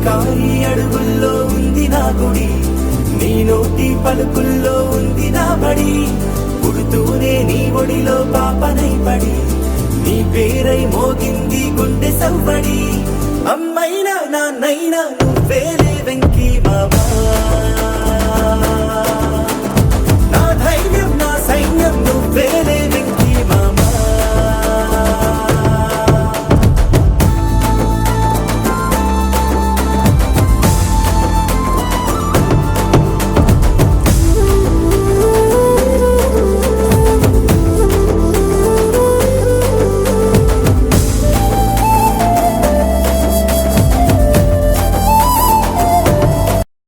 కాయి అడుగుల్లో ఉంది నా గుడి, నీ నోటి పలుకుల్లో ఉంది నా బడి. పుడుతూనే నీ ఒడిలో పాపనై పడి, నీ పేరై మోగింది గుండె సవ్వడి. అమ్మైనా నాన్నైనా నువ్వేలే వెంకీ మావా.